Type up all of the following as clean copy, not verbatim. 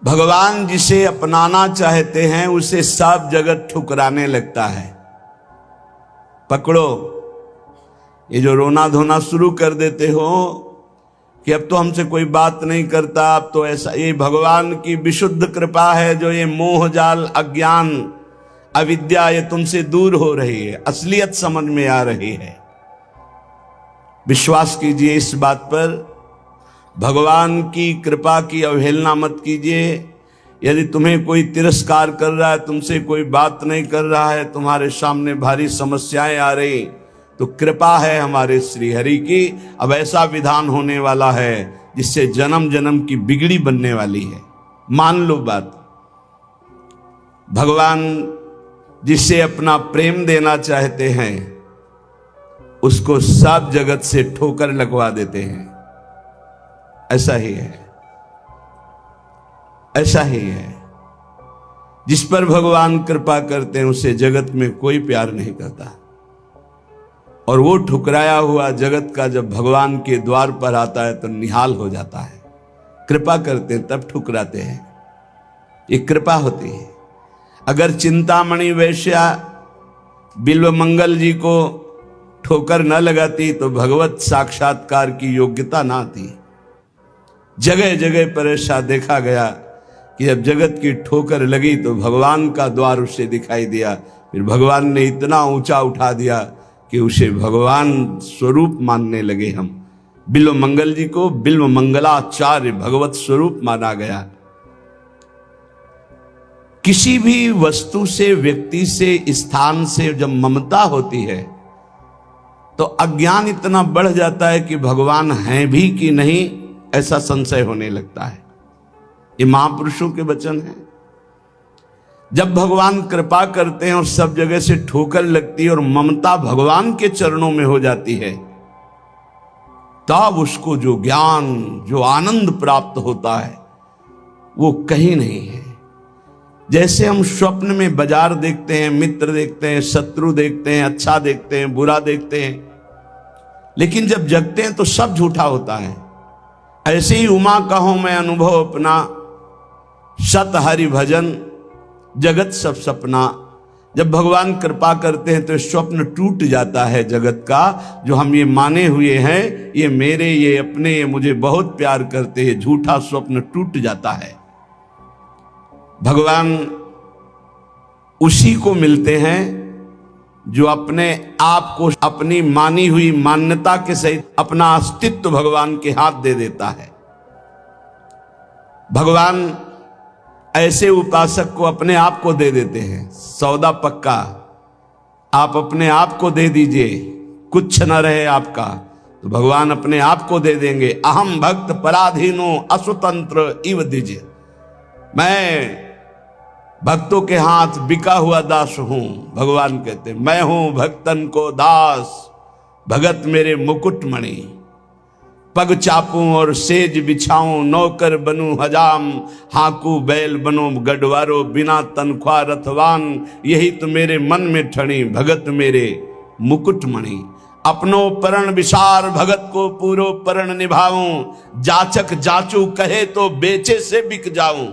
भगवान जिसे अपनाना चाहते हैं उसे सब जगत ठुकराने लगता है। पकड़ो, ये जो रोना धोना शुरू कर देते हो कि अब तो हमसे कोई बात नहीं करता, अब तो ऐसा, ये भगवान की विशुद्ध कृपा है जो ये मोह जाल, अज्ञान, अविद्या ये तुमसे दूर हो रही है, असलियत समझ में आ रही है। विश्वास कीजिए इस बात पर, भगवान की कृपा की अवहेलना मत कीजिए। यदि तुम्हें कोई तिरस्कार कर रहा है, तुमसे कोई बात नहीं कर रहा है, तुम्हारे सामने भारी समस्याएं आ रही, तो कृपा है हमारे श्री हरि की। अब ऐसा विधान होने वाला है जिससे जन्म जन्म की बिगड़ी बनने वाली है। मान लो बात। भगवान जिसे अपना प्रेम देना चाहते हैं उसको सब जगत से ठोकर लगवा देते हैं। ऐसा ही है, ऐसा ही है। जिस पर भगवान कृपा करते हैं उसे जगत में कोई प्यार नहीं करता, और वो ठुकराया हुआ जगत का जब भगवान के द्वार पर आता है तो निहाल हो जाता है। कृपा करते हैं तब ठुकराते हैं, ये कृपा होती है। अगर चिंतामणि वैश्या बिल्वमंगल जी को ठोकर न लगाती तो भगवत साक्षात्कार की योग्यता ना आती। जगह जगह पर ऐसा देखा गया कि जब जगत की ठोकर लगी तो भगवान का द्वार उसे दिखाई दिया। फिर भगवान ने इतना ऊंचा उठा दिया कि उसे भगवान स्वरूप मानने लगे हम। बिल्वमंगल जी को बिल्वमंगलाचार्य भगवत स्वरूप माना गया। किसी भी वस्तु से, व्यक्ति से, स्थान से जब ममता होती है तो अज्ञान इतना बढ़ जाता है कि भगवान हैं भी कि नहीं ऐसा संशय होने लगता है। ये महापुरुषों के वचन हैं। जब भगवान कृपा करते हैं और सब जगह से ठोकर लगती है और ममता भगवान के चरणों में हो जाती है, तब उसको जो ज्ञान, जो आनंद प्राप्त होता है वो कहीं नहीं है। जैसे हम स्वप्न में बाजार देखते हैं, मित्र देखते हैं, शत्रु देखते हैं, अच्छा देखते हैं, बुरा देखते हैं, लेकिन जब जगते हैं तो सब झूठा होता है। ऐसे ही उमा कहो मैं अनुभव अपना, सत हरि भजन जगत सब सपना। जब भगवान कृपा करते हैं तो स्वप्न टूट जाता है जगत का, जो हम ये माने हुए हैं ये मेरे, ये अपने, ये मुझे बहुत प्यार करते हैं, झूठा स्वप्न टूट जाता है। भगवान उसी को मिलते हैं जो अपने आप को अपनी मानी हुई मान्यता के सहित अपना अस्तित्व भगवान के हाथ दे देता है। भगवान ऐसे उपासक को अपने आप को दे देते हैं। सौदा पक्का, आप अपने आप को दे दीजिए, कुछ न रहे आपका, तो भगवान अपने आप को दे देंगे। अहम भक्त पराधीनो असुतंत्र इव दीजिए, मैं भक्तों के हाथ बिका हुआ दास हूं। भगवान कहते मैं हूं भक्तन को दास, भगत मेरे मुकुट मणि। पग चापूं और सेज बिछाऊं, नौकर बनूं हजाम, हाकू बैल बनो गढ़वारो, बिना तनख्वाह रथवान। यही तो मेरे मन में ठणी, भगत मेरे मुकुट मणि। अपनो परण विसार, भगत को पूरो परण निभाऊं। जाचक जाचू कहे तो बेचे से बिक जाऊं।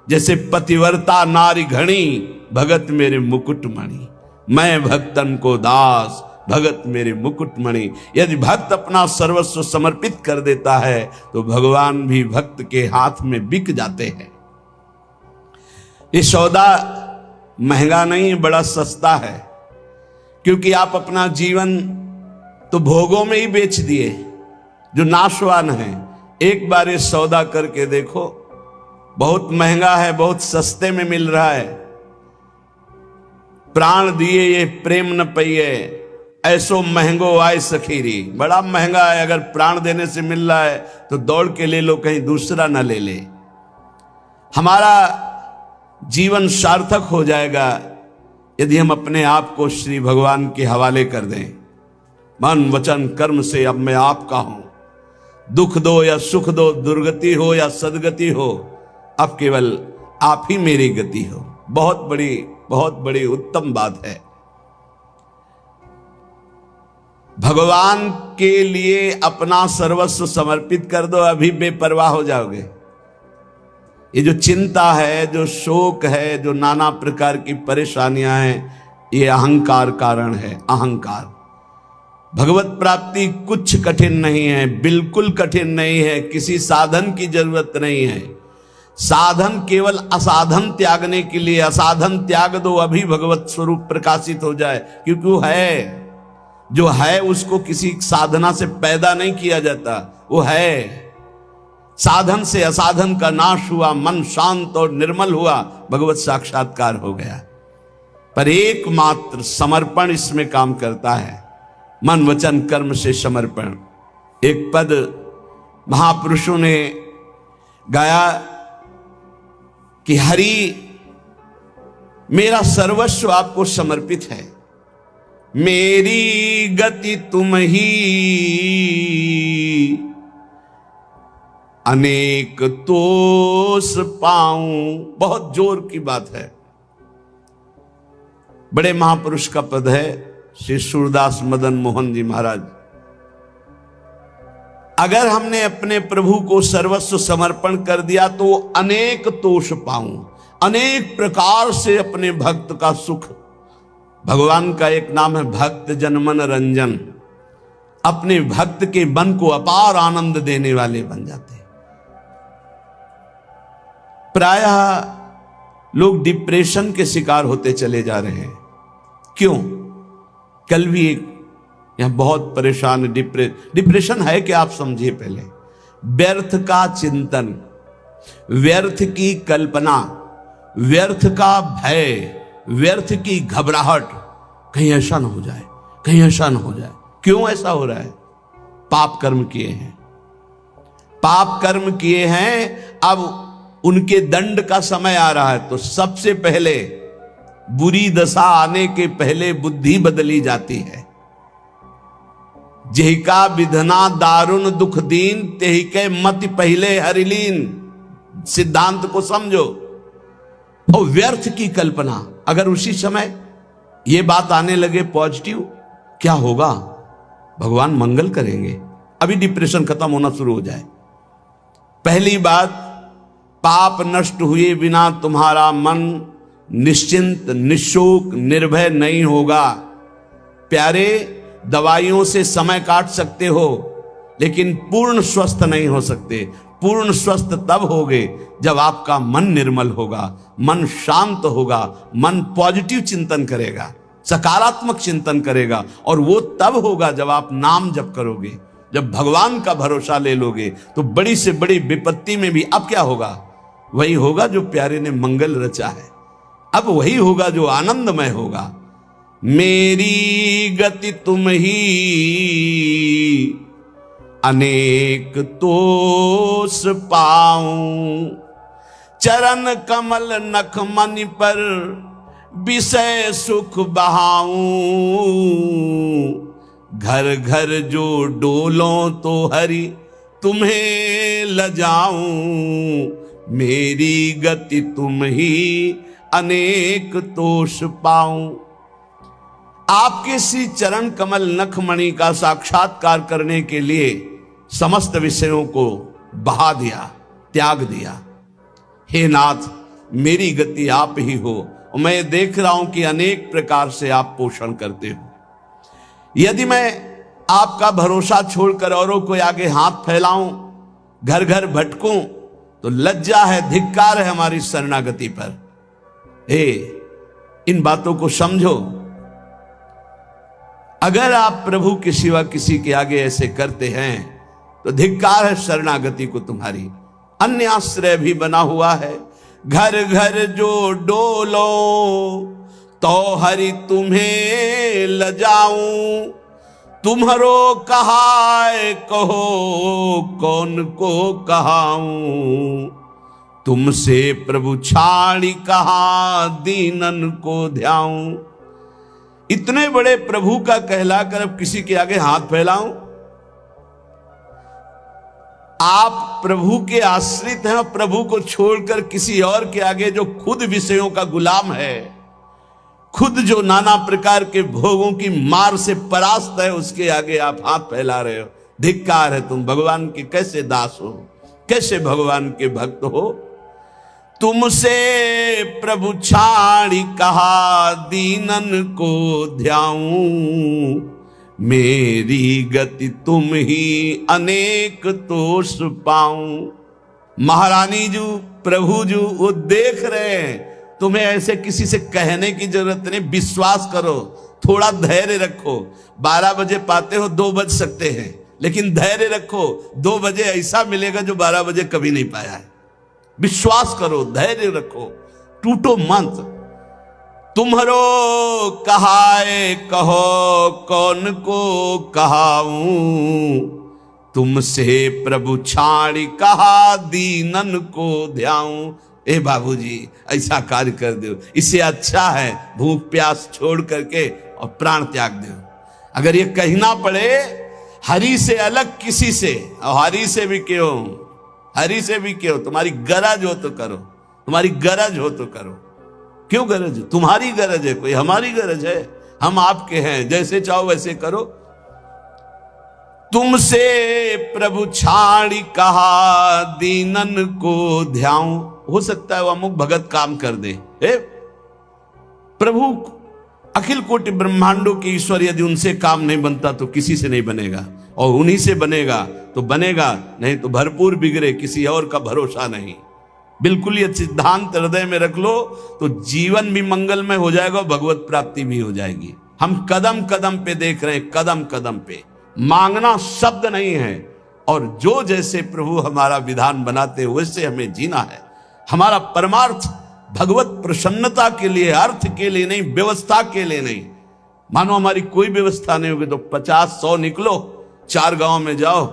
जैसे पतिव्रता नारी घणी, भगत मेरे मुकुट मणि। मैं भक्तन को दास, भगत मेरे मुकुटमणि। यदि भक्त अपना सर्वस्व समर्पित कर देता है तो भगवान भी भक्त के हाथ में बिक जाते हैं। ये सौदा महंगा नहीं, बड़ा सस्ता है, क्योंकि आप अपना जीवन तो भोगों में ही बेच दिए जो नाशवान है। एक बार ये सौदा करके देखो, बहुत महंगा है, बहुत सस्ते में मिल रहा है। प्राण दिए ये प्रेम न पइए, ऐसो महंगो आए सखीरी। बड़ा महंगा है, अगर प्राण देने से मिल रहा है तो दौड़ के ले लो, कहीं दूसरा ना ले ले। हमारा जीवन सार्थक हो जाएगा यदि हम अपने आप को श्री भगवान के हवाले कर दें। मन वचन कर्म से अब मैं आपका हूं। दुख दो या सुख दो, दुर्गति हो या सदगति हो, अब केवल आप ही मेरी गति हो। बहुत बड़ी उत्तम बात है। भगवान के लिए अपना सर्वस्व समर्पित कर दो, अभी बेपरवाह हो जाओगे। ये जो चिंता है, जो शोक है, जो नाना प्रकार की परेशानियां हैं, ये अहंकार कारण है। अहंकार। भगवत प्राप्ति कुछ कठिन नहीं है, बिल्कुल कठिन नहीं है, किसी साधन की जरूरत नहीं है। साधन केवल असाधन त्यागने के लिए, असाधन त्याग दो, अभी भगवत स्वरूप प्रकाशित हो जाए, क्योंकि वो है, जो है उसको किसी साधना से पैदा नहीं किया जाता, वो है। साधन से असाधन का नाश हुआ, मन शांत और निर्मल हुआ, भगवत साक्षात्कार हो गया। पर एकमात्र समर्पण इसमें काम करता है, मन वचन कर्म से समर्पण। एक पद महापुरुषों ने गाया कि हरि मेरा सर्वस्व आपको समर्पित है, मेरी गति तुम ही, अनेक तोष पाऊं। बहुत जोर की बात है, बड़े महापुरुष का पद है, श्री सूरदास मदन मोहन जी महाराज। अगर हमने अपने प्रभु को सर्वस्व समर्पण कर दिया तो अनेक तोष पाऊं, अनेक प्रकार से अपने भक्त का सुख। भगवान का एक नाम है भक्त जनमन रंजन, अपने भक्त के मन को अपार आनंद देने वाले बन जाते हैं। प्रायः लोग डिप्रेशन के शिकार होते चले जा रहे हैं। क्यों? कल भी एक यहां बहुत परेशान, डिप्रेशन है कि आप समझिए पहले, व्यर्थ का चिंतन, व्यर्थ की कल्पना, व्यर्थ का भय, व्यर्थ की घबराहट, कहीं ऐसा ना हो जाए, कहीं ऐसा ना हो जाए। क्यों ऐसा हो रहा है? पाप कर्म किए हैं, पाप कर्म किए हैं, अब उनके दंड का समय आ रहा है। तो सबसे पहले बुरी दशा आने के पहले बुद्धि बदली जाती है। जेहिका विधना दारुण दुख दीन, तेहि के मति पहले हरिलीन। सिद्धांत को समझो। और व्यर्थ की कल्पना, अगर उसी समय ये बात आने लगे पॉजिटिव, क्या होगा? भगवान मंगल करेंगे, अभी डिप्रेशन खत्म होना शुरू हो जाए। पहली बात, पाप नष्ट हुए बिना तुम्हारा मन निश्चिंत, निशोक, निर्भय नहीं होगा। प्यारे, दवाइयों से समय काट सकते हो, लेकिन पूर्ण स्वस्थ नहीं हो सकते। पूर्ण स्वस्थ तब होगे जब आपका मन निर्मल होगा, मन शांत होगा, मन पॉजिटिव चिंतन करेगा, सकारात्मक चिंतन करेगा। और वो तब होगा जब आप नाम जप करोगे, जब भगवान का भरोसा ले लोगे। तो बड़ी से बड़ी विपत्ति में भी अब क्या होगा? वही होगा जो प्यारे ने मंगल रचा है, अब वही होगा जो आनंदमय होगा। मेरी गति तुम ही, अनेक तोष पाऊं। चरण कमल नख मनि पर, विषय सुख बहाऊं। घर घर जो डोलों तो हरि तुम्हें लजाऊं। मेरी गति तुम ही, अनेक तोष पाऊं। आपके श्री चरण कमल नखमणि का साक्षात्कार करने के लिए समस्त विषयों को बहा दिया, त्याग दिया। हे नाथ, मेरी गति आप ही हो, और मैं देख रहा हूं कि अनेक प्रकार से आप पोषण करते हो। यदि मैं आपका भरोसा छोड़कर औरों को आगे हाथ फैलाऊं, घर घर भटकूं, तो लज्जा है, धिक्कार है हमारी शरणागति पर। हे, इन बातों को समझो। अगर आप प्रभु के सिवा किसी के आगे ऐसे करते हैं तो धिक्कार है शरणागति को तुम्हारी। अन्य आश्रय भी बना हुआ है। घर घर जो डोलो तो हरि तुम्हें लजाऊं। तुम्हारो कहाय कहो कौन को कहाऊं। तुमसे प्रभु छाड़ी कहा दीनन को ध्याऊं। इतने बड़े प्रभु का कहलाकर अब किसी के आगे हाथ फैलाऊं। आप प्रभु के आश्रित हैं और प्रभु को छोड़कर किसी और के आगे, जो खुद विषयों का गुलाम है, खुद जो नाना प्रकार के भोगों की मार से परास्त है, उसके आगे आप हाथ फैला रहे हो। धिक्कार है, तुम भगवान के कैसे दास हो, कैसे भगवान के भक्त हो। तुमसे प्रभु छाड़ी कहा दीनन को ध्याऊं, मेरी गति तुम ही अनेक तोष पाऊं। महारानी जी प्रभु जी वो देख रहे हैं, तुम्हें ऐसे किसी से कहने की जरूरत नहीं, विश्वास करो, थोड़ा धैर्य रखो। 12 बजे पाते हो, 2 बज सकते हैं, लेकिन धैर्य रखो, 2 बजे ऐसा मिलेगा जो 12 बजे कभी नहीं पाया है। विश्वास करो, धैर्य रखो, टूटो मत। तुम्हारो कहाए कहो कौन को कहाऊं, तुमसे प्रभु छाड़ी कहा दीनन को ध्याऊं। ए बाबूजी ऐसा कार्य कर दो, इससे अच्छा है भूख प्यास छोड़ करके और प्राण त्याग दो। अगर ये कहना पड़े हरि से अलग किसी से, और हरि से भी क्यों, हरि से भी क्यों, तुम्हारी गरज हो तो करो, तुम्हारी गरज हो तो करो। क्यों गरज? तुम्हारी गरज है, कोई हमारी गरज है? हम आपके हैं, जैसे चाहो वैसे करो। तुमसे प्रभु छाड़ी कहा दीनन को ध्याऊं। हो सकता है वो अमुक भगत काम कर दे। प्रभु अखिल कोटि ब्रह्मांडों के ईश्वर, यदि उनसे काम नहीं बनता तो किसी से नहीं बनेगा, और उन्हीं से बनेगा तो बनेगा, नहीं तो भरपूर बिगड़े, किसी और का भरोसा नहीं। बिल्कुल ये सिद्धांत हृदय में रख लो तो जीवन भी मंगलमय हो जाएगा और भगवत प्राप्ति भी हो जाएगी। हम कदम कदम पे देख रहे हैं, कदम कदम पे। मांगना शब्द नहीं है, और जो जैसे प्रभु हमारा विधान बनाते हैं वैसे हमें जीना है। हमारा परमार्थ भगवत प्रसन्नता के लिए, अर्थ के लिए नहीं, व्यवस्था के लिए नहीं। मानो हमारी कोई व्यवस्था नहीं होगी तो 50-100 निकलो, 4 गांव में जाओ,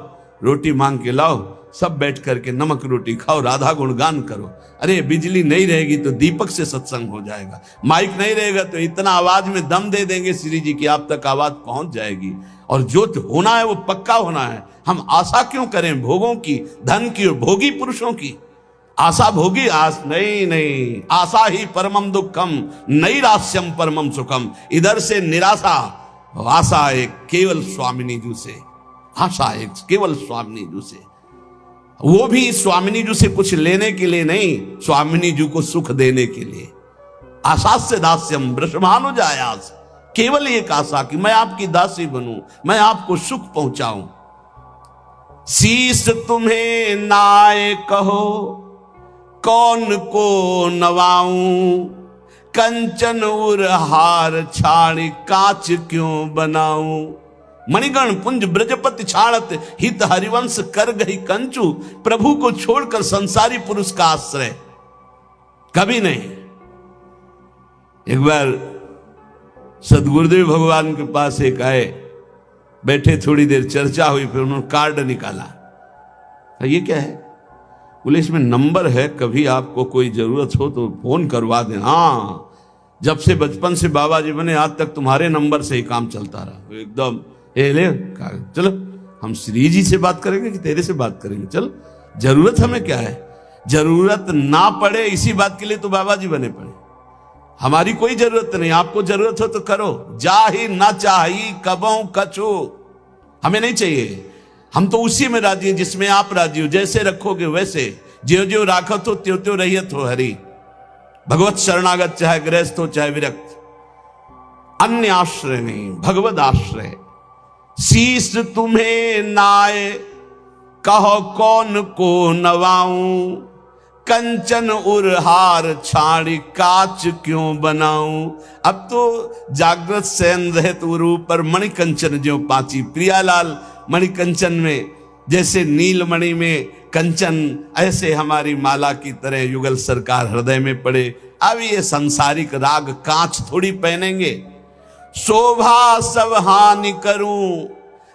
रोटी मांग के लाओ, सब बैठ करके नमक रोटी खाओ, राधा गुणगान करो। अरे बिजली नहीं रहेगी तो दीपक से सत्संग हो जाएगा, माइक नहीं रहेगा तो इतना आवाज में दम दे देंगे श्री जी की आप तक आवाज पहुंच जाएगी। और जो होना है वो पक्का होना है। हम आशा क्यों करें भोगों की, धन की और भोगी पुरुषों की? आशा भोगी आस नहीं, आशा ही परमम दुखम नैराश्यम परमम सुखम। इधर से निराशा, आशा एक केवल स्वामिनी जी से, आशा एक केवल स्वामिनी जी से, वो भी स्वामिनी जी से कुछ लेने के लिए नहीं, स्वामिनी जी को सुख देने के लिए। आशा से दास्यम वृषभानु जायास, केवल एक आशा कि मैं आपकी दासी बनूं, मैं आपको सुख पहुंचाऊं। शीश तुम्हें नाय कहो कौन को नवाऊं, कंचन उर हार छाड़ी कांच क्यों बनाऊं। मणिगण पुंज ब्रजपति छाड़त हित हरिवंश कर गई कंचू। प्रभु को छोड़कर संसारी पुरुष का आश्रय कभी नहीं। एक बार सदगुरुदेव भगवान के पास एक आए, बैठे, थोड़ी देर चर्चा हुई, फिर उन्होंने कार्ड निकाला। ये क्या है? बोले इसमें नंबर है, कभी आपको कोई जरूरत हो तो फोन करवा देना। हाँ, जब से बचपन से बाबा जी बने आज तक तुम्हारे नंबर से ही काम चलता रहा। एकदम ले चलो, हम श्री जी से बात करेंगे कि तेरे से बात करेंगे? चल, जरूरत हमें क्या है? जरूरत ना पड़े इसी बात के लिए तो बाबा जी बने पड़े। हमारी कोई जरूरत नहीं, आपको जरूरत हो तो करो। जाही ना चाही कबों कछु, हमें नहीं चाहिए। हम तो उसी में राजी हैं जिसमें आप राजी हो। जैसे रखोगे वैसे, ज्यो ज्यो राखत हो त्यों त्यों रहियत हो हरि। भगवत शरणागत, चाहे गृहस्थ हो चाहे विरक्त, अन्य आश्रय नहीं, भगवत आश्रय। शीश तुम्हें नाय कहो कौन को नवाऊं, कंचन उरहार छाड़ी कांच क्यों बनाऊं। अब तो जागृत शयन रहत उरु पर मणि कंचन ज्यों पाची। प्रियालाल मणि कंचन में, जैसे नीलमणि में कंचन, ऐसे हमारी माला की तरह युगल सरकार हृदय में पड़े। अब ये सांसारिक राग कांच थोड़ी पहनेंगे। शोभा सब हानि करूं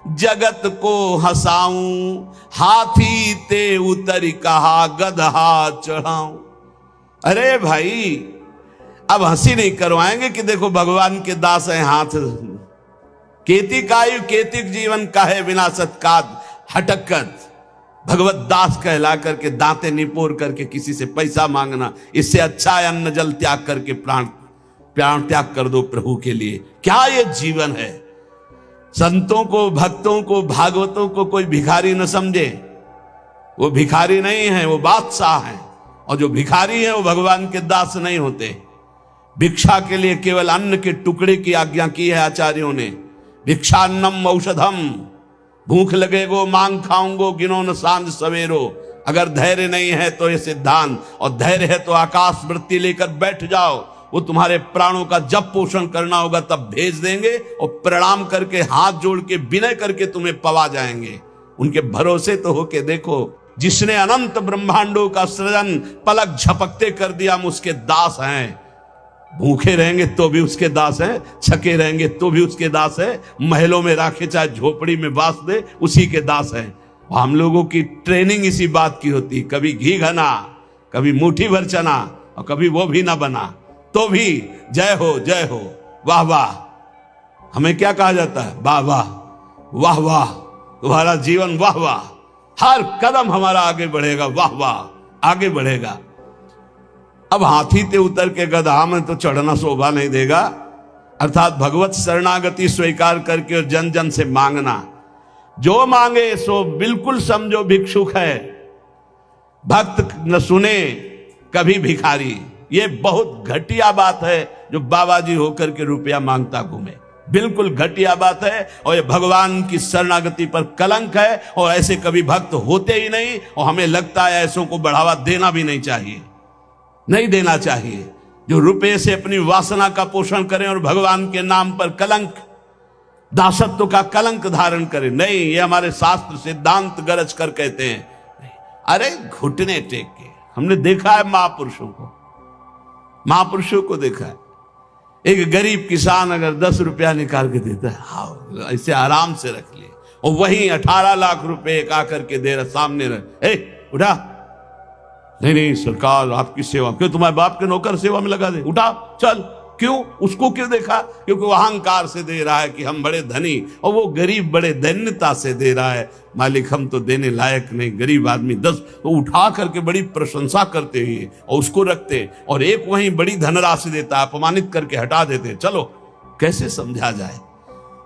जगत को हंसाऊं, हाथी ते उतरी कहा गदहा चढ़ाऊं। अरे भाई, अब हंसी नहीं करवाएंगे कि देखो भगवान के दास हैं, हाथ केतिक आयु केतिक जीवन का है विनाशत काद हटकत। भगवत दास कहला करके दांते निपोर करके किसी से पैसा मांगना, इससे अच्छा है अन्न जल त्याग करके प्राण त्याग कर दो प्रभु के लिए। क्या ये जीवन है? संतों को, भक्तों को, भागवतों को कोई भिखारी न समझे। वो भिखारी नहीं है, वो बादशाह है। और जो भिखारी हैं वो भगवान के दास नहीं होते। भिक्षा के लिए केवल अन्न के टुकड़े की आज्ञा की है आचार्यों ने। भिक्षान्नम औषधम, भूख लगेगो मांग खाऊंगो गिनो न सांझ सवेरो। अगर धैर्य नहीं है तो ये सिद्धांत, और धैर्य है तो आकाश वृत्ति लेकर बैठ जाओ। वो तुम्हारे प्राणों का जब पोषण करना होगा तब भेज देंगे, और प्रणाम करके हाथ जोड़ के विनय करके तुम्हें पवा जाएंगे। उनके भरोसे तो होके देखो। जिसने अनंत ब्रह्मांडों का सृजन पलक झपकते कर दिया, हम उसके दास हैं। भूखे रहेंगे तो भी उसके दास हैं, छके रहेंगे तो भी उसके दास है, महलों में राखे चाहे झोपड़ी में बास दे उसी के दास हैं। हम लोगों की ट्रेनिंग इसी बात की होती, कभी घी घना, कभी मुट्ठी भर चना, और कभी वो भी ना बना तो भी जय हो वाह वाह। हमें क्या कहा जाता है? वाह वाह वाह वाह, तुम्हारा जीवन वाह वाह, हर कदम हमारा आगे बढ़ेगा, वाह वाह आगे बढ़ेगा। अब हाथी ते उतर के गधा में तो चढ़ना शोभा नहीं देगा। अर्थात भगवत शरणागति स्वीकार करके और जन जन से मांगना, जो मांगे सो बिल्कुल समझो भिक्षुक है। भक्त न सुने कभी भिखारी, ये बहुत घटिया बात है जो बाबा जी होकर के रुपया मांगता घूमे, बिल्कुल घटिया बात है। और ये भगवान की शरणागति पर कलंक है, और ऐसे कभी भक्त होते ही नहीं। और हमें लगता है ऐसों को बढ़ावा देना भी नहीं चाहिए, नहीं देना चाहिए। जो रुपये से अपनी वासना का पोषण करें और भगवान के नाम पर कलंक, दासत्व का कलंक धारण करें, नहीं। ये हमारे शास्त्र सिद्धांत गरज कर कहते हैं। अरे घुटने टेक के, हमने देखा है महापुरुषों को, महापुरुषों को देखा है। एक गरीब किसान अगर 10 रुपया निकाल के देता है, हाँ ऐसे आराम से रख लिए, और वहीं 18 लाख रुपए एक आकर के दे रहा सामने रख, उठा, नहीं सरकार आपकी सेवा, क्यों तुम्हारे बाप के नौकर सेवा में लगा दे, उठा चल। क्यों? उसको क्यों देखा? क्योंकि वो अहंकार से दे रहा है कि हम बड़े धनी, और वो गरीब बड़े दैन्यता से दे रहा है, मालिक हम तो देने लायक नहीं, गरीब आदमी 10, तो उठा करके बड़ी प्रशंसा करते हुए और उसको रखते, और एक वहीं बड़ी धनराशि देता, अपमानित करके हटा देते। चलो कैसे समझा जाए?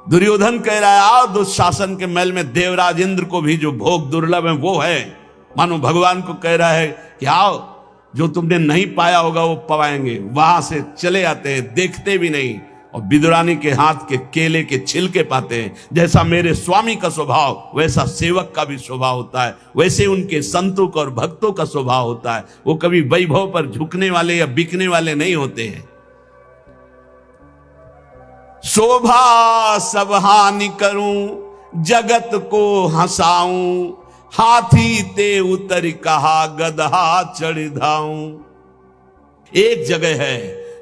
दुर्योधन कह रहा है आओ दुशासन के महल में देवराज इंद्र को भी जो भोग दुर्लभ है वो है। मानो भगवान को कह रहा है कि आओ, जो तुमने नहीं पाया होगा वो पवाएंगे। वहां से चले आते हैं, देखते भी नहीं, और विदुरानी के हाथ के केले के छिलके पाते हैं। जैसा मेरे स्वामी का स्वभाव वैसा सेवक का भी स्वभाव होता है, वैसे उनके संतों का और भक्तों का स्वभाव होता है। वो कभी वैभव पर झुकने वाले या बिकने वाले नहीं होते हैं। शोभा सब हानि करूं जगत को हंसाऊं, हाथी ते उतर कहा गदहा चढ़ धाऊं। एक जगह है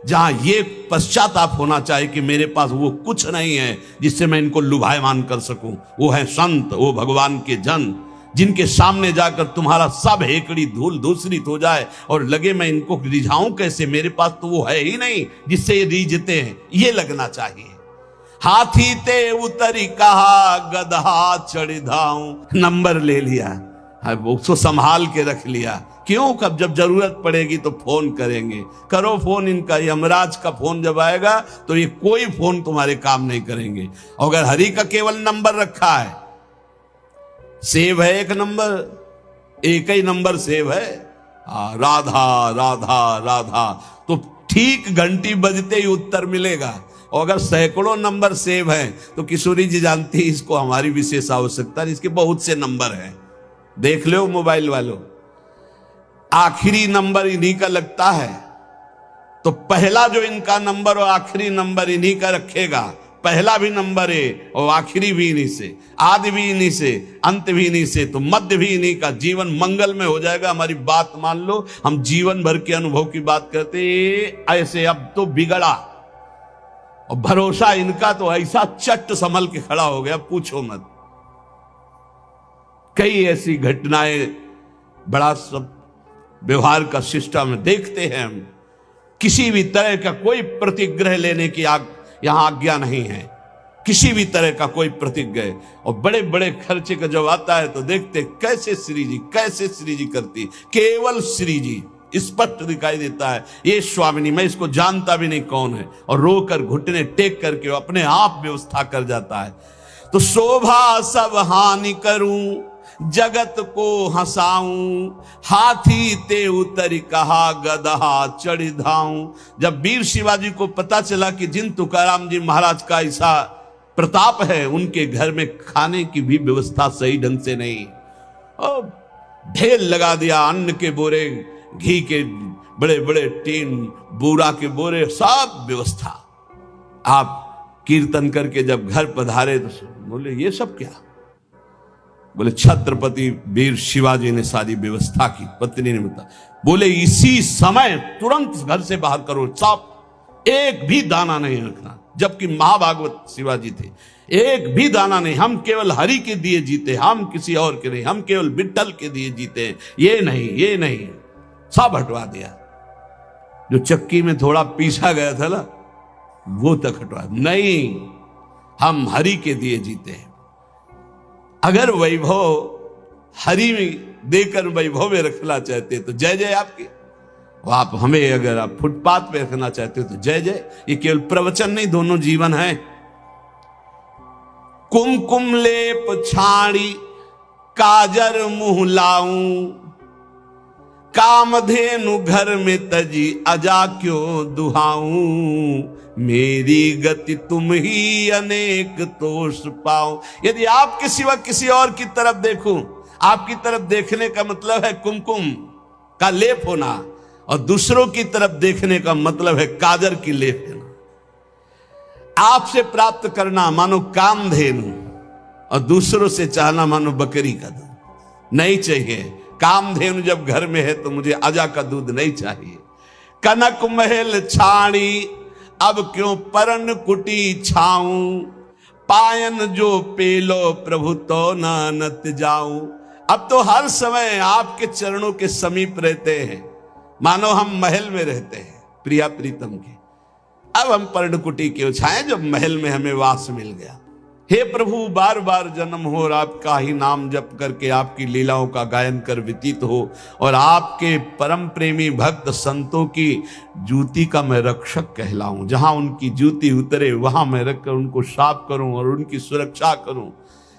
जहां ये पश्चाताप होना चाहिए कि मेरे पास वो कुछ नहीं है जिससे मैं इनको लुभायमान कर सकूं। वो है संत, वो भगवान के जन, जिनके सामने जाकर तुम्हारा सब हेकड़ी धूल धूसरित हो जाए और लगे मैं इनको रिझाऊं कैसे, मेरे पास तो वो है ही नहीं जिससे ये रिझते हैं, ये लगना चाहिए। हाथी ते उतरी कहा गदहा चढ़ धाऊं, नंबर ले लिया, उसको संभाल के रख लिया। क्यों? कब जब जरूरत पड़ेगी तो फोन करेंगे। करो फोन इनका, यमराज का फोन जब आएगा तो ये कोई फोन तुम्हारे काम नहीं करेंगे। अगर हरि का केवल नंबर रखा है, सेव है एक नंबर, एक ही नंबर सेव है, राधा राधा राधा, तो ठीक घंटी बजते ही उत्तर मिलेगा। और अगर सैकड़ों नंबर सेव हैं तो किशोरी जी जानती है इसको हमारी विशेष आवश्यकता है, इसके बहुत से नंबर हैं। देख लो मोबाइल वालों, आखिरी नंबर इन्हीं का लगता है, तो पहला जो इनका नंबर और आखिरी नंबर इन्हीं का रखेगा। पहला भी नंबर है और आखिरी भी इन्हीं से, आदि भी इन्हीं से, अंत भी इन्हीं से, तो मध्य भी इन्हीं का। जीवन मंगल में हो जाएगा। हमारी बात मान लो, हम जीवन भर के अनुभव की बात करते ऐसे, अब तो बिगड़ा, और भरोसा इनका तो ऐसा चट संभल के खड़ा हो गया, पूछो मत। कई ऐसी घटनाएं, बड़ा सब व्यवहार का सिस्टम देखते हैं हम। किसी भी तरह का कोई प्रतिग्रह लेने की यहां आज्ञा नहीं है, किसी भी तरह का कोई प्रतिग्रह। और बड़े बड़े खर्चे का जब आता है तो देखते कैसे श्री जी करती, केवल श्री जी स्पष्ट दिखाई देता है। ये स्वामिनी, मैं इसको जानता भी नहीं कौन है, और रोकर घुटने टेक करके अपने आप व्यवस्था कर जाता है। तो शोभा सब हानि करूं जगत को हंसाऊं, हाथी ते उतर कहा गदहा चढ़ धाऊं। जब वीर शिवाजी को पता चला कि जिन तुकाराम जी महाराज का ऐसा प्रताप है, उनके घर में खाने की भी व्यवस्था सही ढंग से नहीं, और ढेर लगा दिया अन्न के बोरे, घी के बड़े बड़े टीन, बूरा के बोरे, सब व्यवस्था। आप कीर्तन करके जब घर पधारे तो बोले ये सब क्या? बोले छत्रपति वीर शिवाजी ने सारी व्यवस्था की। पत्नी ने बताया, बोले इसी समय तुरंत घर से बाहर करो, सब एक भी दाना नहीं रखना। जबकि महाभागवत शिवाजी थे, एक भी दाना नहीं, हम केवल हरि के दिए जीते, हम किसी और के नहीं, हम केवल विठ्ठल के दिए जीते हैं, ये नहीं ये नहीं, सब हटवा दिया। जो चक्की में थोड़ा पीसा गया था ना, वो तक हटवा, नहीं हम हरि के दिए जीते हैं। अगर वैभव हरि में देकर वैभव में रखना चाहते तो जय जय आपकी, आप हमें अगर आप फुटपाथ पे रखना चाहते हो तो जय जय। ये केवल प्रवचन नहीं, दोनों जीवन है। कुमकुम लेप छाड़ी काजर मुंह लाऊं, कामधेनु घर में तजी अजा क्यों दुहाऊं, मेरी गति तुम ही अनेक तोष पाऊं। यदि आपके सिवा किसी और की तरफ देखूं, आपकी तरफ देखने का मतलब है कुमकुम का लेप होना, और दूसरों की तरफ देखने का मतलब है काजर की लेप होना। आपसे प्राप्त करना मानो कामधेनु, और दूसरों से चाहना मानो बकरी का दूध। नहीं चाहिए, कामधेनु जब घर में है तो मुझे अजा का दूध नहीं चाहिए। कनक महल छाड़ी अब क्यों परन कुटी छाऊं, पायन जो पेलो प्रभु तो नानत जाऊं। अब तो हर समय आपके चरणों के समीप रहते हैं, मानो हम महल में रहते हैं प्रिया प्रीतम के। अब हम पर्णकुटी क्यों छाएं जब महल में हमें वास मिल गया। हे प्रभु, बार बार जन्म हो और आपका ही नाम जप करके आपकी लीलाओं का गायन कर व्यतीत हो, और आपके परम प्रेमी भक्त संतों की जूती का मैं रक्षक कहलाऊं। जहां उनकी जूती उतरे वहां मैं रखकर उनको साफ करूं और उनकी सुरक्षा करूं।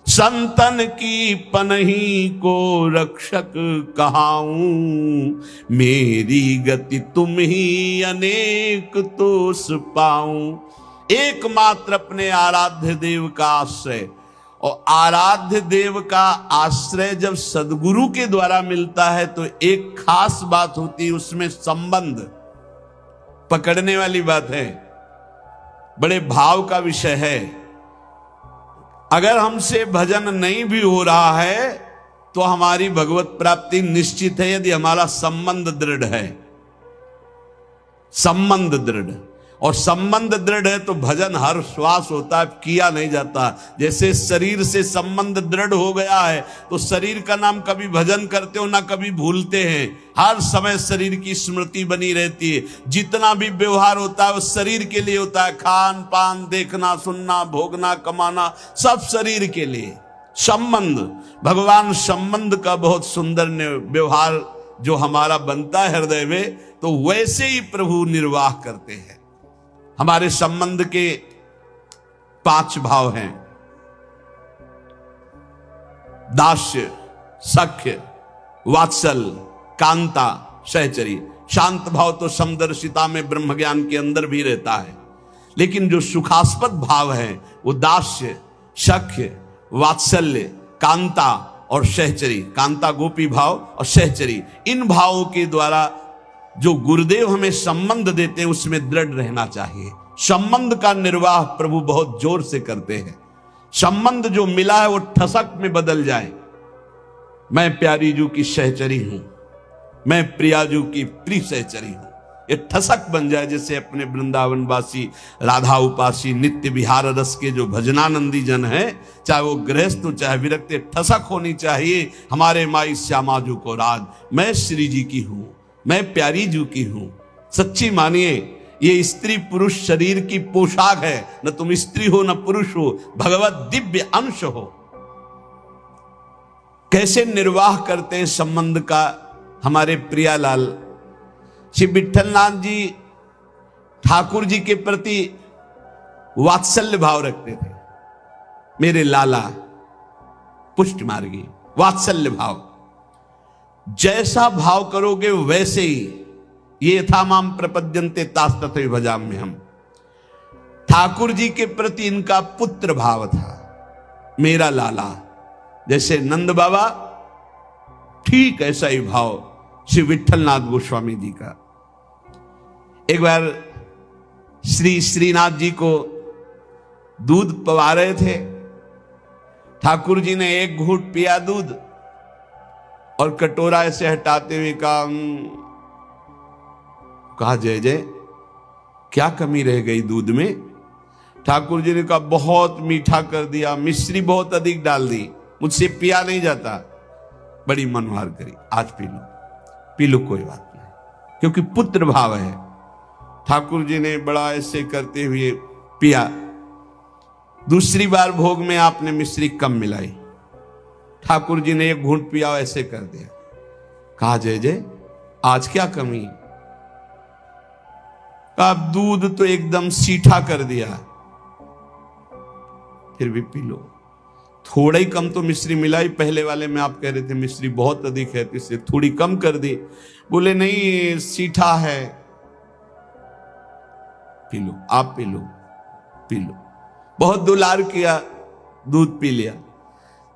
संतन की पनही को रक्षक कहाऊं, मेरी गति तुम ही अनेक तोष पाऊं। एकमात्र अपने आराध्य देव का आश्रय, और आराध्य देव का आश्रय जब सदगुरु के द्वारा मिलता है तो एक खास बात होती है, उसमें संबंध पकड़ने वाली बात है, बड़े भाव का विषय है। अगर हमसे भजन नहीं भी हो रहा है तो हमारी भगवत प्राप्ति निश्चित है, यदि हमारा संबंध दृढ़ है। संबंध दृढ़, और संबंध दृढ़ है तो भजन हर श्वास होता है, किया नहीं जाता। जैसे शरीर से संबंध दृढ़ हो गया है तो शरीर का नाम कभी भजन करते हो ना कभी भूलते हैं, हर समय शरीर की स्मृति बनी रहती है। जितना भी व्यवहार होता है वो शरीर के लिए होता है, खान पान, देखना सुनना, भोगना कमाना, सब शरीर के लिए। संबंध, भगवान संबंध का बहुत सुंदर व्यवहार जो हमारा बनता है हृदय में, तो वैसे ही प्रभु निर्वाह करते हैं। हमारे संबंध के 5 भाव हैं, दास्य, सख्य, वात्सल्य, कांता, सहचरी। शांत भाव तो समदर्शिता में ब्रह्म ज्ञान के अंदर भी रहता है, लेकिन जो सुखास्पद भाव है वो दास्य, सख्य, वात्सल्य, कांता और सहचरी। कांता गोपी भाव और सहचरी, इन भावों के द्वारा जो गुरुदेव हमें संबंध देते हैं उसमें दृढ़ रहना चाहिए। संबंध का निर्वाह प्रभु बहुत जोर से करते हैं। संबंध जो मिला है वो ठसक में बदल जाए। मैं प्यारी जू की सहचरी हूं, मैं प्रियाजू की प्रिय सहचरी हूं, ये ठसक बन जाए। जैसे अपने वृंदावनवासी राधा उपासी नित्य विहार रस के जो भजनानंदी जन हैं, चाहे वो गृहस्थ हो चाहे विरक्त, ठसक होनी चाहिए हमारे माई श्यामाजू को राज। मैं श्री जी की हूं, मैं प्यारी जू की हूं। सच्ची मानिए, ये स्त्री पुरुष शरीर की पोशाक है, न तुम स्त्री हो न पुरुष हो, भगवत दिव्य अंश हो। कैसे निर्वाह करते हैं संबंध का हमारे प्रियालाल। श्री विठलनाथ जी ठाकुर जी के प्रति वात्सल्य भाव रखते थे। मेरे लाला पुष्ट मार्गी, वात्सल्य भाव। जैसा भाव करोगे वैसे ही, ये था माम प्रपद्यन्ते तास्तथे भजाम्य हम। ठाकुर जी के प्रति इनका पुत्र भाव था, मेरा लाला। जैसे नंद बाबा, ठीक ऐसा ही भाव श्री विट्ठलनाथ गोस्वामी जी का। एक बार श्री श्रीनाथ जी को दूध पवा रहे थे, ठाकुर जी ने एक घूंट पिया दूध और कटोरा ऐसे हटाते हुए कहा जय जय, क्या कमी रह गई दूध में? ठाकुर जी ने कहा बहुत मीठा कर दिया, मिश्री बहुत अधिक डाल दी, मुझसे पिया नहीं जाता। बड़ी मनोहार करी, आज पी लो कोई बात नहीं, क्योंकि पुत्र भाव है। ठाकुर जी ने बड़ा ऐसे करते हुए पिया। दूसरी बार भोग में आपने मिश्री कम मिलाई, ठाकुर जी ने एक घूंट पिया, ऐसे कर दिया। कहा जय जय, आज क्या कमी? कहा दूध तो एकदम सीठा कर दिया, फिर भी पी लो। थोड़ा ही कम तो मिश्री मिलाई, पहले वाले में आप कह रहे थे मिश्री बहुत अधिक है, तो इसलिए थोड़ी कम कर दी। बोले नहीं सीठा है, पी लो, आप पी लो, पी लो। बहुत दुलार किया, दूध पी लिया।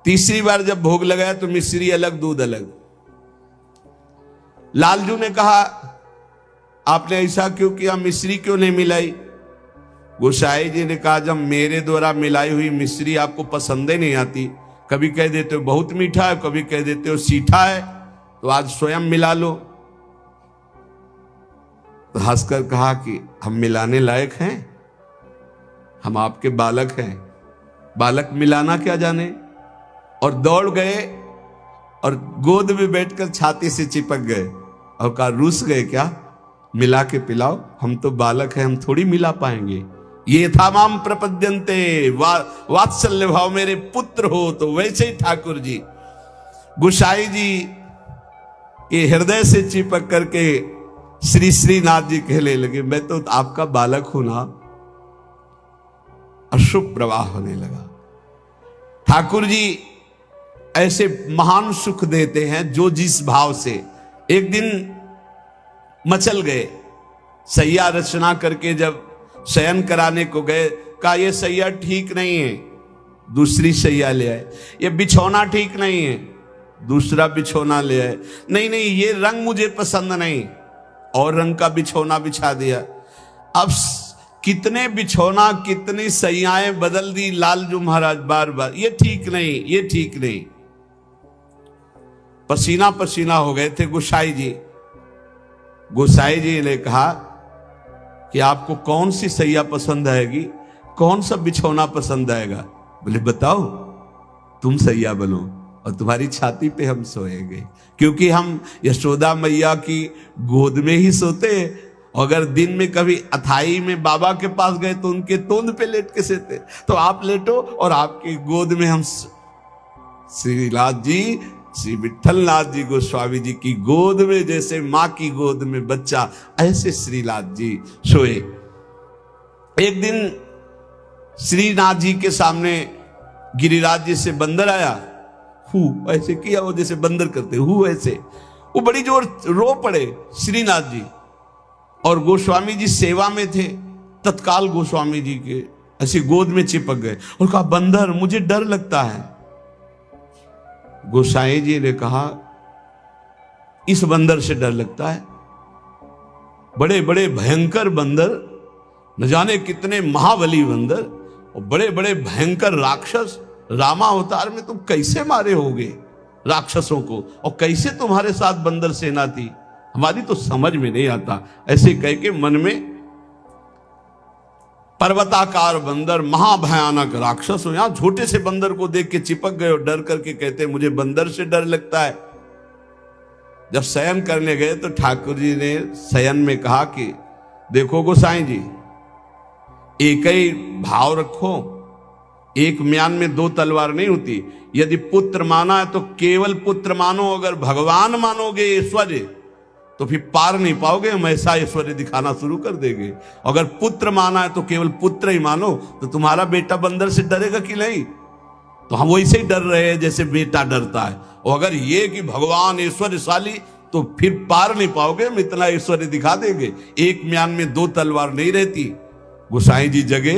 तीसरी बार जब भोग लगाया तो मिश्री अलग दूध अलग। लालजू ने कहा आपने ऐसा क्यों किया, मिश्री क्यों नहीं मिलाई? गोसाई जी ने कहा जब मेरे द्वारा मिलाई हुई मिश्री आपको पसंद ही नहीं आती, कभी कह देते हो बहुत मीठा है, कभी कह देते हो सीठा है, तो आज स्वयं मिला लो। तो हंसकर कहा कि हम मिलाने लायक हैं? हम आपके बालक हैं, बालक मिलाना क्या जाने? और दौड़ गए और गोद में बैठकर छाती से चिपक गए और कहा रूस गए क्या, मिला के पिलाओ, हम तो बालक हैं, हम थोड़ी मिला पाएंगे। ये था माम प्रपद्यन्ते, वात्सल्य भाव, मेरे पुत्र हो। तो वैसे ही ठाकुर जी गोसाई जी के हृदय से चिपक करके श्री श्रीनाथ जी कहने लगे मैं तो आपका बालक हूं ना। अशुभ प्रवाह होने लगा। ठाकुर जी ऐसे महान सुख देते हैं जो जिस भाव से। एक दिन मचल गए, सैया रचना करके जब शयन कराने को गए, कहा यह सैया ठीक नहीं है, दूसरी सैया ले आए। ये बिछौना ठीक नहीं है, दूसरा बिछौना ले आए। नहीं नहीं ये रंग मुझे पसंद नहीं, और रंग का बिछौना बिछा दिया। अब कितने बिछौना कितनी सैयाएं बदल दी लालजू महाराज बार बार, ये ठीक नहीं, ये ठीक नहीं। पसीना पसीना हो गए थे गोसाई जी। गोसाई जी ने कहा कि आपको कौन सी सैया पसंद आएगी, कौन सा बिछौना पसंद आएगा? बोले बताओ, तुम सैया बनो और तुम्हारी छाती पे हम सोएंगे, क्योंकि हम यशोदा मैया की गोद में ही सोते। अगर दिन में कभी अथाई में बाबा के पास गए तो उनके तोंद पे लेट के सोते, तो आप लेटो और आपकी गोद में हम। श्रीनाथ जी, श्री विट्ठलनाथ जी गोस्वामी जी की गोद में जैसे मां की गोद में बच्चा, ऐसे श्रीनाथ जी सोए। एक दिन श्रीनाथ जी के सामने गिरिराज जी से बंदर आया, हु ऐसे किया, वो जैसे बंदर करते हु ऐसे, वो बड़ी जोर रो पड़े श्रीनाथ जी। और गोस्वामी जी सेवा में थे, तत्काल गोस्वामी जी के ऐसे गोद में चिपक गए और कहा बंदर मुझे डर लगता है। गोसाई जी ने कहा इस बंदर से डर लगता है? बड़े बड़े भयंकर बंदर, न जाने कितने महाबली बंदर और बड़े बड़े भयंकर राक्षस, रामा अवतार में तुम कैसे मारे होगे राक्षसों को, और कैसे तुम्हारे साथ बंदर सेना थी, हमारी तो समझ में नहीं आता। ऐसे कह के मन में पर्वताकार बंदर, महाभयानक राक्षस हो, यहां छोटे से बंदर को देख के चिपक गए और डर करके कहते मुझे बंदर से डर लगता है। जब शयन करने गए तो ठाकुर जी ने शयन में कहा कि देखो गोसाई जी, एक ही भाव रखो, एक म्यान में दो तलवार नहीं होती। यदि पुत्र माना है तो केवल पुत्र मानो, अगर भगवान मानोगे ऐश्वर्य तो फिर पार नहीं पाओगे, हम ऐसा ऐश्वर्य दिखाना शुरू कर देंगे। अगर पुत्र माना है तो केवल पुत्र ही मानो, तो तुम्हारा बेटा बंदर से डरेगा कि नहीं? तो हम वैसे ही डर रहे हैं जैसे बेटा डरता है। और अगर ये कि भगवान ऐश्वर्यशाली, तो फिर पार नहीं पाओगे, हम इतना ऐश्वर्य दिखा देंगे। एक म्यान में दो तलवार नहीं रहती। गोसाई जी जगे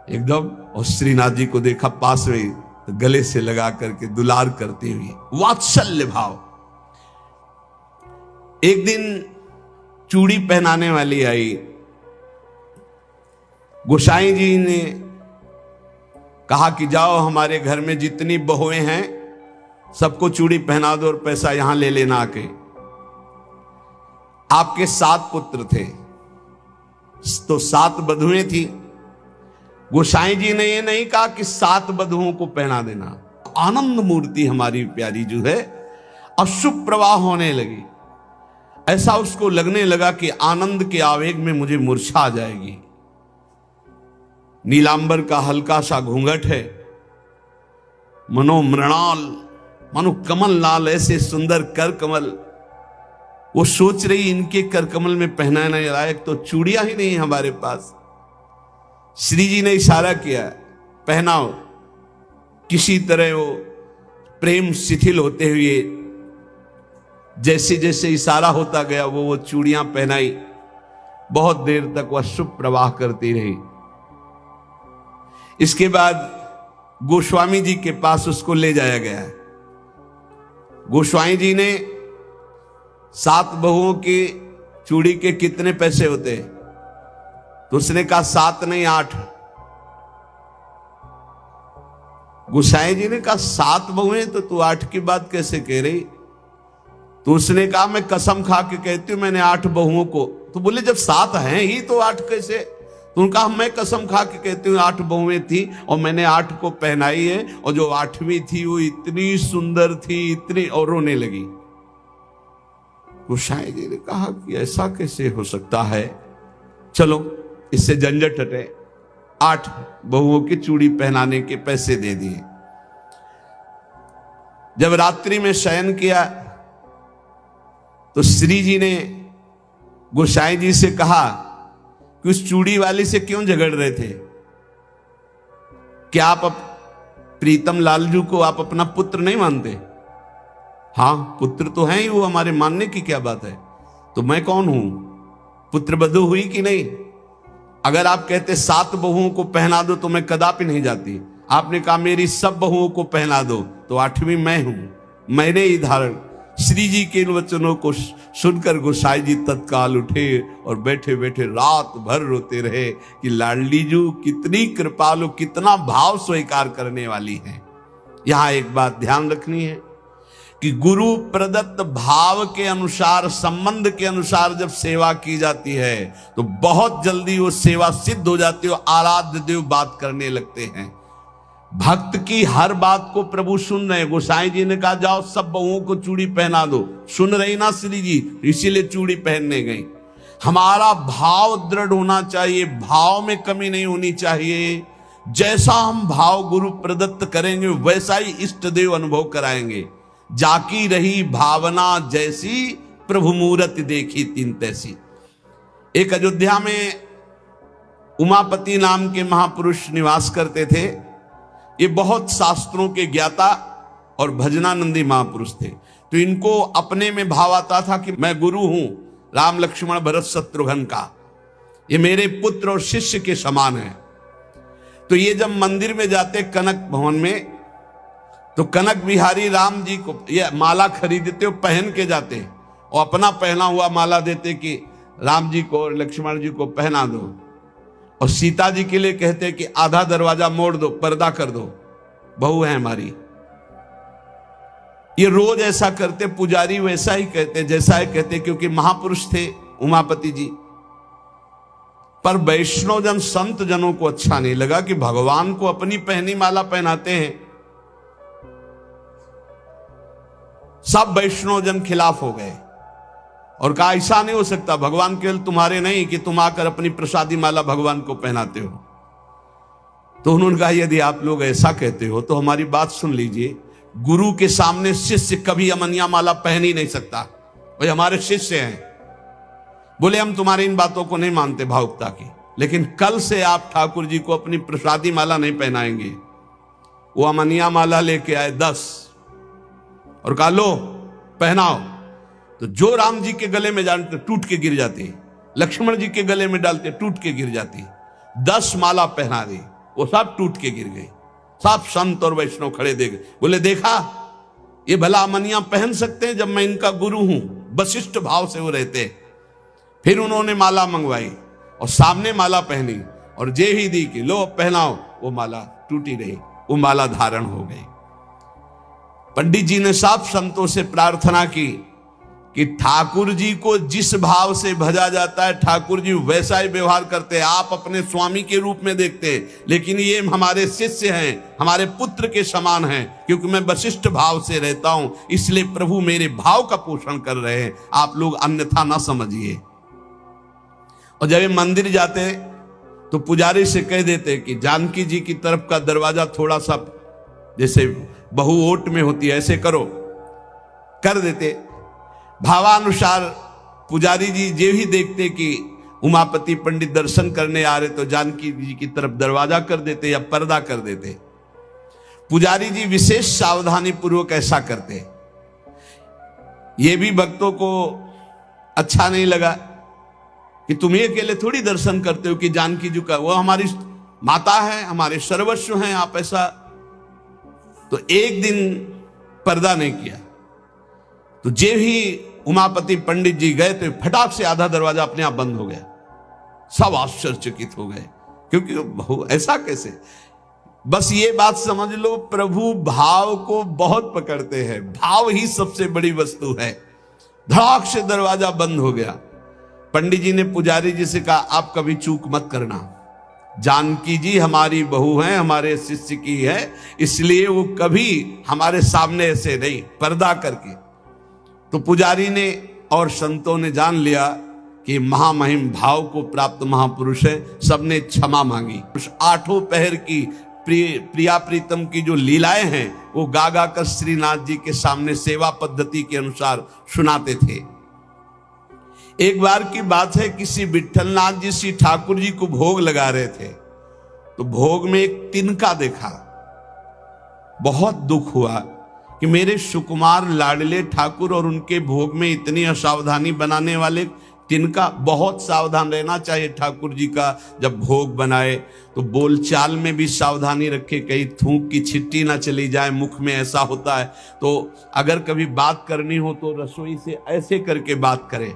एकदम, और श्रीनाथ जी को देखा पास में, तो गले से लगा करके दुलार करते हुए, वात्सल्य भाव। एक दिन चूड़ी पहनाने वाली आई। गोसाई जी ने कहा कि जाओ हमारे घर में जितनी बहुएं हैं सबको चूड़ी पहना दो और पैसा यहां ले लेना आके। आपके 7 पुत्र थे तो 7 बधुएं थी। गोसाई जी ने ये नहीं कहा कि 7 बधुओं को पहना देना। आनंद मूर्ति हमारी प्यारी जो है अशुभ प्रवाह होने लगी। ऐसा उसको लगने लगा कि आनंद के आवेग में मुझे मूर्छा आ जाएगी। नीलांबर का हल्का सा घूंघट है, मनो मृणाल, मनो कमल लाल, ऐसे सुंदर कर कमल। वो सोच रही इनके कर कमल में पहनाने लायक तो चूड़ियां ही नहीं हमारे पास। श्री जी ने इशारा किया, पहनाओ। किसी तरह वो प्रेम शिथिल होते हुए जैसे जैसे इशारा होता गया वो चूड़ियां पहनाई। बहुत देर तक वह शुभ प्रवाह करती रही। इसके बाद गोस्वामी जी के पास उसको ले जाया गया। गोस्वामी जी ने 7 बहुओं की चूड़ी के कितने पैसे होते, तो उसने कहा 7 नहीं 8। गोसाई जी ने कहा 7 बहुएं तो तू 8 की बात कैसे कह रही? तो उसने कहा मैं कसम खा के कहती हूं मैंने 8 बहुओं को। तो बोले जब 7 हैं ही तो 8 कैसे? तो उनका मैं कसम खा के कहती हूँ 8 बहुएं थी और मैंने 8 को पहनाई है, और जो 8वीं थी वो इतनी सुंदर थी, इतनी, और रोने लगी। गोसाई जी ने कहा कि ऐसा कैसे हो सकता है, चलो इससे झंझट हटे। 8 बहुओं की चूड़ी पहनाने के पैसे दे दिए। जब रात्रि में शयन किया तो श्री जी ने गोसाई जी से कहा कि उस चूड़ी वाली से क्यों झगड़ रहे थे? क्या आप प्रीतम लालजू को आप अपना पुत्र नहीं मानते? हाँ पुत्र तो है ही, वो हमारे मानने की क्या बात है। तो मैं कौन हूं? पुत्र बधू हुई कि नहीं? अगर आप कहते 7 बहुओं को पहना दो तो मैं कदापि नहीं जाती। आपने कहा मेरी सब बहुओं को पहना दो, तो 8वीं मैं हूं, मैंने ही धारण। श्री जी के इन वचनों को सुनकर गोसाई जी तत्काल उठे और बैठे बैठे रात भर रोते रहे कि लाडली जू कितनी कृपालु, कितना भाव स्वीकार करने वाली है। यहां एक बात ध्यान रखनी है कि गुरु प्रदत्त भाव के अनुसार, संबंध के अनुसार जब सेवा की जाती है तो बहुत जल्दी वो सेवा सिद्ध हो जाती है। आराध्य देव बात करने लगते हैं। भक्त की हर बात को प्रभु सुन रहे। गोसाई जी ने कहा जाओ सब बहुओं को चूड़ी पहना दो। सुन रही ना श्री जी, इसीलिए चूड़ी पहनने गई। हमारा भाव दृढ़ होना चाहिए, भाव में कमी नहीं होनी चाहिए। जैसा हम भाव गुरु प्रदत्त करेंगे वैसा ही इष्ट देव अनुभव कराएंगे। जाकी रही भावना जैसी, प्रभु मूरत देखी तीन तैसी। एक अयोध्या में उमापति नाम के महापुरुष निवास करते थे। ये बहुत शास्त्रों के ज्ञाता और भजनानंदी महापुरुष थे। तो इनको अपने में भाव आता था कि मैं गुरु हूं राम लक्ष्मण भरत शत्रुघ्न का, ये मेरे पुत्र और शिष्य के समान है। तो ये जब मंदिर में जाते कनक भवन में, तो कनक बिहारी राम जी को ये माला खरीदते हो, पहन के जाते और अपना पहना हुआ माला देते कि राम जी को और लक्ष्मण जी को पहना दो। और सीता जी के लिए कहते कि आधा दरवाजा मोड़ दो, पर्दा कर दो, बहू है हमारी। ये रोज ऐसा करते। पुजारी वैसा ही कहते, जैसा ही कहते, क्योंकि महापुरुष थे उमापति जी। पर वैष्णव जन संत जनों को अच्छा नहीं लगा कि भगवान को अपनी पहनी माला पहनाते हैं। सब वैष्णव जन खिलाफ हो गए और कहा ऐसा नहीं हो सकता, भगवान केवल तुम्हारे नहीं कि तुम आकर अपनी प्रसादी माला भगवान को पहनाते हो। तो उन्होंने कहा यदि आप लोग ऐसा कहते हो तो हमारी बात सुन लीजिए। गुरु के सामने शिष्य कभी अमनिया माला पहन ही नहीं सकता, भाई हमारे शिष्य हैं। बोले हम तुम्हारी इन बातों को नहीं मानते भावुकता की, लेकिन कल से आप ठाकुर जी को अपनी प्रसादी माला नहीं पहनाएंगे। वो अमनिया माला लेके आए 10। और कहा लो पहनाओ। तो जो राम जी के गले में डालते टूट के गिर जाती, लक्ष्मण जी के गले में डालते टूट के गिर जाती। 10 माला पहना दी, वो सब टूट के गिर गई। सब संत और वैष्णव खड़े देख बोले देखा ये भला अमनिया पहन सकते हैं जब मैं इनका गुरु हूं। वशिष्ठ भाव से वो रहते। फिर उन्होंने माला मंगवाई और सामने माला पहनी और जे ही दी कि लो पहनाओ, वो माला टूटी रही, वो माला धारण हो गई। पंडित जी ने सब संतों से प्रार्थना की कि ठाकुर जी को जिस भाव से भजा जाता है ठाकुर जी वैसा ही व्यवहार करते हैं। आप अपने स्वामी के रूप में देखते हैं, लेकिन ये हमारे शिष्य हैं, हमारे पुत्र के समान हैं, क्योंकि मैं वशिष्ठ भाव से रहता हूं, इसलिए प्रभु मेरे भाव का पोषण कर रहे हैं, आप लोग अन्यथा ना समझिए। और जब मंदिर जाते तो पुजारी से कह देते कि जानकी जी की तरफ का दरवाजा थोड़ा सा जैसे बहु ओट में होती है ऐसे करो, कर देते। भावानुसार पुजारी जी जे ही देखते कि उमापति पंडित दर्शन करने आ रहे तो जानकी जी की तरफ दरवाजा कर देते या पर्दा कर देते। पुजारी जी विशेष सावधानी पूर्वक ऐसा करते। ये भी भक्तों को अच्छा नहीं लगा कि तुम ये अकेले थोड़ी दर्शन करते हो कि जानकी जी का, वो हमारी माता है, हमारे सर्वस्व हैं, आप ऐसा। तो एक दिन पर्दा नहीं किया तो जे ही उमापति पंडित जी गए तो फटाक से आधा दरवाजा अपने आप बंद हो गया। सब आश्चर्यचकित हो गए, क्योंकि ऐसा कैसे। बस ये बात समझ लो, प्रभु भाव को बहुत पकड़ते हैं, भाव ही सबसे बड़ी वस्तु है। धड़ाक से दरवाजा बंद हो गया। पंडित जी ने पुजारी जी से कहा आप कभी चूक मत करना, जानकी जी हमारी बहू हैं, हमारे शिष्य की है, इसलिए वो कभी हमारे सामने ऐसे नहीं, पर्दा करके। तो पुजारी ने और संतों ने जान लिया कि महामहिम भाव को प्राप्त महापुरुष है। सबने क्षमा मांगी। उस 8 पहर की प्रिया प्रीतम की जो लीलाएं हैं वो गा गा कर श्रीनाथ जी के सामने सेवा पद्धति के अनुसार सुनाते थे। एक बार की बात है, किसी विठलनाथ जी श्री ठाकुर जी को भोग लगा रहे थे तो भोग में एक तिनका देखा। बहुत दुख हुआ कि मेरे सुकुमार लाडले ठाकुर और उनके भोग में इतनी असावधानी बनाने वाले तिनका। बहुत सावधान रहना चाहिए ठाकुर जी का, जब भोग बनाए तो बोलचाल में भी सावधानी रखे, कहीं थूक की छिट्टी ना चली जाए, मुख में ऐसा होता है। तो अगर कभी बात करनी हो तो रसोई से ऐसे करके बात करे,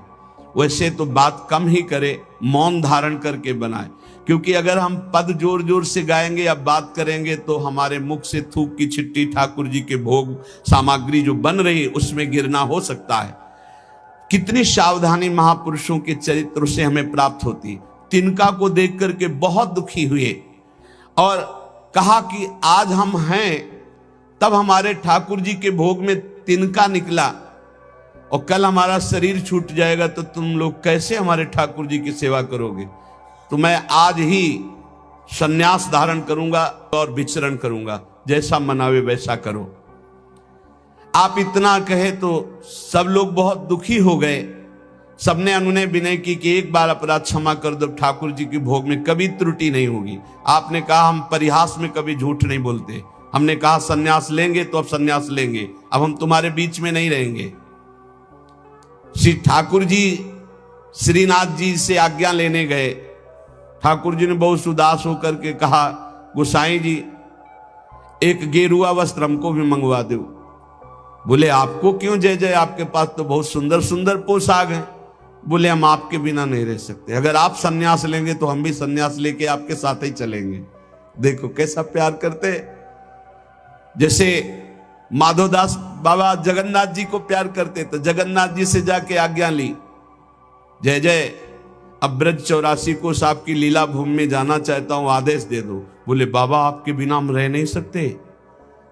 वैसे तो बात कम ही करे, मौन धारण करके बनाए, क्योंकि अगर हम पद जोर जोर से गाएंगे या बात करेंगे तो हमारे मुख से थूक की छिट्टी ठाकुर जी के भोग सामग्री जो बन रही है उसमें गिरना हो सकता है। कितनी सावधानी महापुरुषों के चरित्र से हमें प्राप्त होती। तिनका को देख करके बहुत दुखी हुए और कहा कि आज हम हैं, तब हमारे ठाकुर जी के भोग में तिनका निकला और कल हमारा शरीर छूट जाएगा तो तुम लोग कैसे हमारे ठाकुर जी की सेवा करोगे। तो मैं आज ही सन्यास धारण करूंगा और विचरण करूंगा, जैसा मनावे वैसा करो। आप इतना कहे तो सब लोग बहुत दुखी हो गए। सबने अनुनय विनय की कि एक बार अपराध क्षमा कर दो, ठाकुर जी के भोग में कभी त्रुटि नहीं होगी। आपने कहा हम परिहास में कभी झूठ नहीं बोलते, हमने कहा सन्यास लेंगे तो अब सन्यास लेंगे, अब हम तुम्हारे बीच में नहीं रहेंगे। श्री ठाकुर जी श्रीनाथ जी से आज्ञा लेने गए। ठाकुर जी ने बहुत उदास होकर के कहा गोसाई जी एक गेरुआ वस्त्र हमको भी मंगवा दो। बोले आपको क्यों जय जय, आपके पास तो बहुत सुंदर सुंदर पोशाक हैं। बोले हम आपके बिना नहीं रह सकते, अगर आप सन्यास लेंगे तो हम भी सन्यास लेके आपके साथ ही चलेंगे। देखो कैसा प्यार करते, जैसे माधोदास बाबा जगन्नाथ जी को प्यार करते तो जगन्नाथ जी से जाके आज्ञा ली, जय जय अब ब्रज 84 को साहब की लीला भूमि में जाना चाहता हूं, आदेश दे दो। बोले बाबा आपके बिना हम रह नहीं सकते।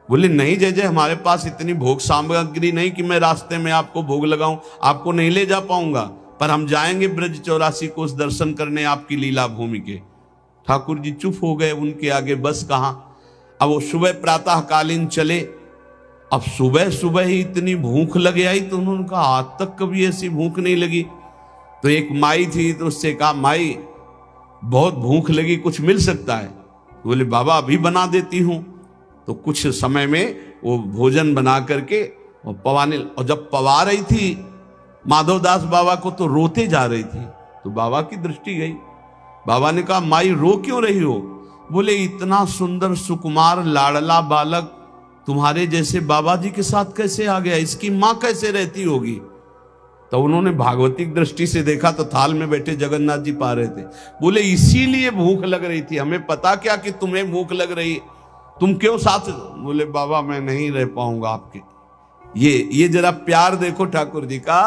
बोले नहीं जय जय, हमारे पास इतनी भोग सामग्री नहीं कि मैं रास्ते में आपको भोग लगाऊं, आपको नहीं ले जा पाऊंगा, पर हम जाएंगे ब्रज 84 को दर्शन करने आपकी लीला भूमि के। ठाकुर जी चुप हो गए, उनके आगे बस कहां। अब वो सुबह प्रातःकालीन चले। अब सुबह सुबह ही इतनी भूख लगे आई तो उन्होंने कहा आज तक कभी ऐसी भूख नहीं लगी। तो एक माई थी तो उससे कहा माई बहुत भूख लगी, कुछ मिल सकता है। तो बोले बाबा अभी बना देती हूं। तो कुछ समय में वो भोजन बना करके और पवाने, और जब पवा रही थी माधवदास बाबा को तो रोते जा रही थी, तो बाबा की दृष्टि गई। बाबा ने कहा, माई रो क्यों रही हो? बोले, इतना सुंदर सुकुमार लाडला बालक तुम्हारे जैसे बाबा जी के साथ कैसे आ गया? इसकी मां कैसे रहती होगी? तो उन्होंने भागवतिक दृष्टि से देखा तो थाल में बैठे जगन्नाथ जी पा रहे थे। बोले, इसीलिए भूख लग रही थी, हमें पता क्या कि तुम्हें भूख लग रही, तुम क्यों साथ? बोले, बाबा मैं नहीं रह पाऊंगा आपके। ये जरा प्यार देखो ठाकुर जी का।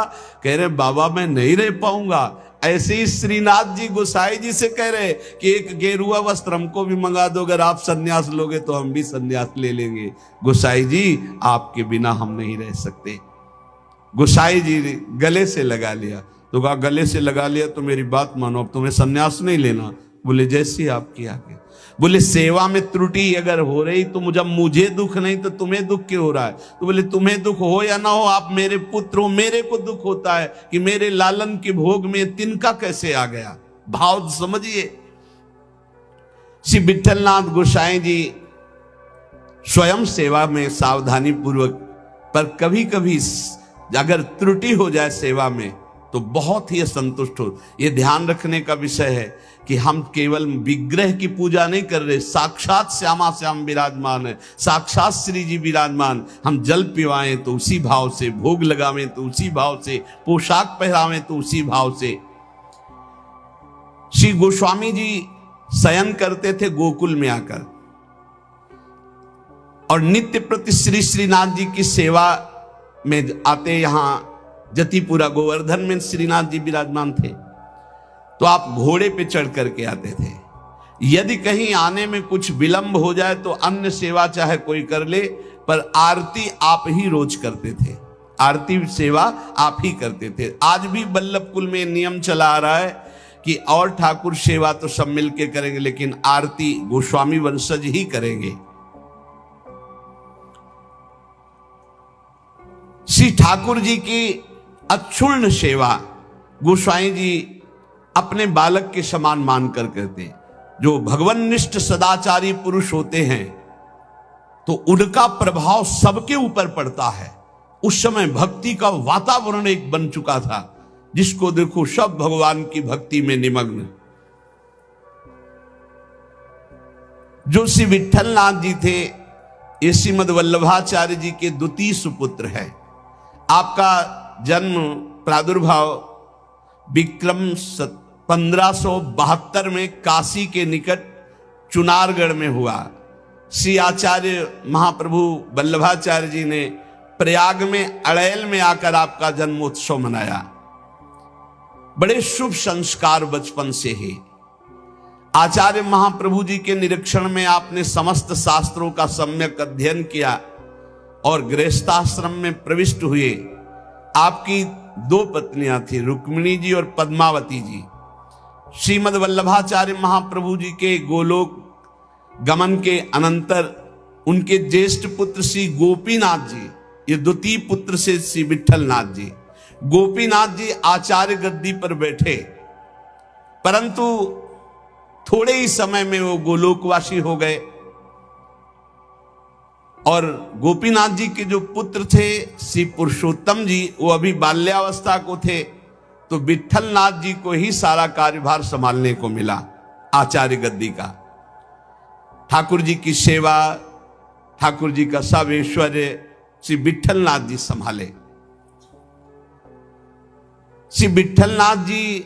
कह रहे, बाबा मैं नहीं रह पाऊंगा। ऐसे ही श्रीनाथ जी गोसाई जी से कह रहे कि एक गेरुआ वस्त्र हमको भी मंगा दो, अगर आप सन्यास लोगे तो हम भी सन्यास ले लेंगे। गोसाई जी आपके बिना हम नहीं रह सकते। गोसाई जी ने गले से लगा लिया। तो कहा, गले से लगा लिया तो मेरी बात मानो, अब तुम्हें सन्यास नहीं लेना। बोले, जैसी आपकी आज्ञा। बोले, सेवा में त्रुटि अगर हो रही तो मुझे दुख नहीं तो तुम्हें दुख क्यों हो रहा है? तो बोले, तुम्हें दुख हो या ना हो, आप मेरे पुत्र हो, मेरे को दुख होता है कि मेरे लालन के भोग में तिनका कैसे आ गया। भाव समझिए। श्री विठलनाथ गोसाई जी स्वयं सेवा में सावधानी पूर्वक, पर कभी कभी अगर त्रुटि हो जाए सेवा में तो बहुत ही असंतुष्ट हो। यह ध्यान रखने का विषय है कि हम केवल विग्रह की पूजा नहीं कर रहे, साक्षात श्यामा श्याम विराजमान है, साक्षात श्री जी विराजमान। हम जल पिवाएं तो उसी भाव से, भोग लगावें तो उसी भाव से, पोशाक पहरावें तो उसी भाव से। श्री गोस्वामी जी शयन करते थे गोकुल में आकर, और नित्य प्रति श्री श्रीनाथ जी की सेवा में आते। यहां जतिपुरा गोवर्धन में श्रीनाथ जी विराजमान थे, तो आप घोड़े पे चढ़ करके आते थे। यदि कहीं आने में कुछ विलंब हो जाए तो अन्य सेवा चाहे कोई कर ले, पर आरती आप ही रोज करते थे, आरती सेवा आप ही करते थे। आज भी बल्लभ कुल में नियम चला आ रहा है कि और ठाकुर सेवा तो सब मिलके करेंगे, लेकिन आरती गोस्वामी वंशज ही करेंगे। श्री ठाकुर जी की अक्षुण्ण सेवा गोसाई जी अपने बालक के समान मानकर करते। जो भगवान निष्ठ सदाचारी पुरुष होते हैं तो उनका प्रभाव सबके ऊपर पड़ता है। उस समय भक्ति का वातावरण एक बन चुका था, जिसको देखो सब भगवान की भक्ति में निमग्न। जो श्री विठलनाथ जी थे, ये श्रीमद वल्लभाचार्य जी के द्वितीय सुपुत्र है। आपका जन्म प्रादुर्भाव विक्रम 1572 में काशी के निकट चुनारगढ़ में हुआ। श्री आचार्य महाप्रभु वल्लभाचार्य जी ने प्रयाग में अड़ैल में आकर आपका जन्मोत्सव मनाया। बड़े शुभ संस्कार बचपन से ही। आचार्य महाप्रभु जी के निरीक्षण में आपने समस्त शास्त्रों का सम्यक अध्ययन किया और गृहस्थाश्रम में प्रविष्ट हुए। आपकी दो पत्नियां थी, रुक्मिणी जी और पद्मावती जी। श्रीमद वल्लभाचार्य महाप्रभु जी के गोलोक गमन के अनंतर उनके ज्येष्ठ पुत्र श्री गोपीनाथ जी, ये द्वितीय पुत्र से श्री विठलनाथ जी, गोपीनाथ जी आचार्य गद्दी पर बैठे, परंतु थोड़े ही समय में वो गोलोकवासी हो गए। और गोपीनाथ जी के जो पुत्र थे श्री पुरुषोत्तम जी, वो अभी बाल्यावस्था को थे, तो विठलनाथ जी को ही सारा कार्यभार संभालने को मिला आचार्य गद्दी का। ठाकुर जी की सेवा, ठाकुर जी का सब ऐश्वर्य श्री विठलनाथ जी संभाले। श्री विठलनाथ जी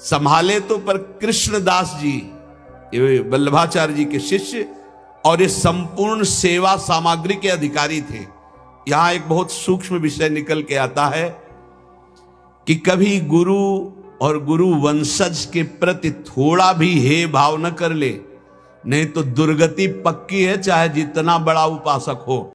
संभाले तो, पर कृष्णदास जी ये वल्लभाचार्य जी के शिष्य और ये संपूर्ण सेवा सामग्री के अधिकारी थे। यहां एक बहुत सूक्ष्म विषय निकल के आता है कि कभी गुरु और गुरु वंशज के प्रति थोड़ा भी हे भाव न कर ले, नहीं तो दुर्गति पक्की है, चाहे जितना बड़ा उपासक हो।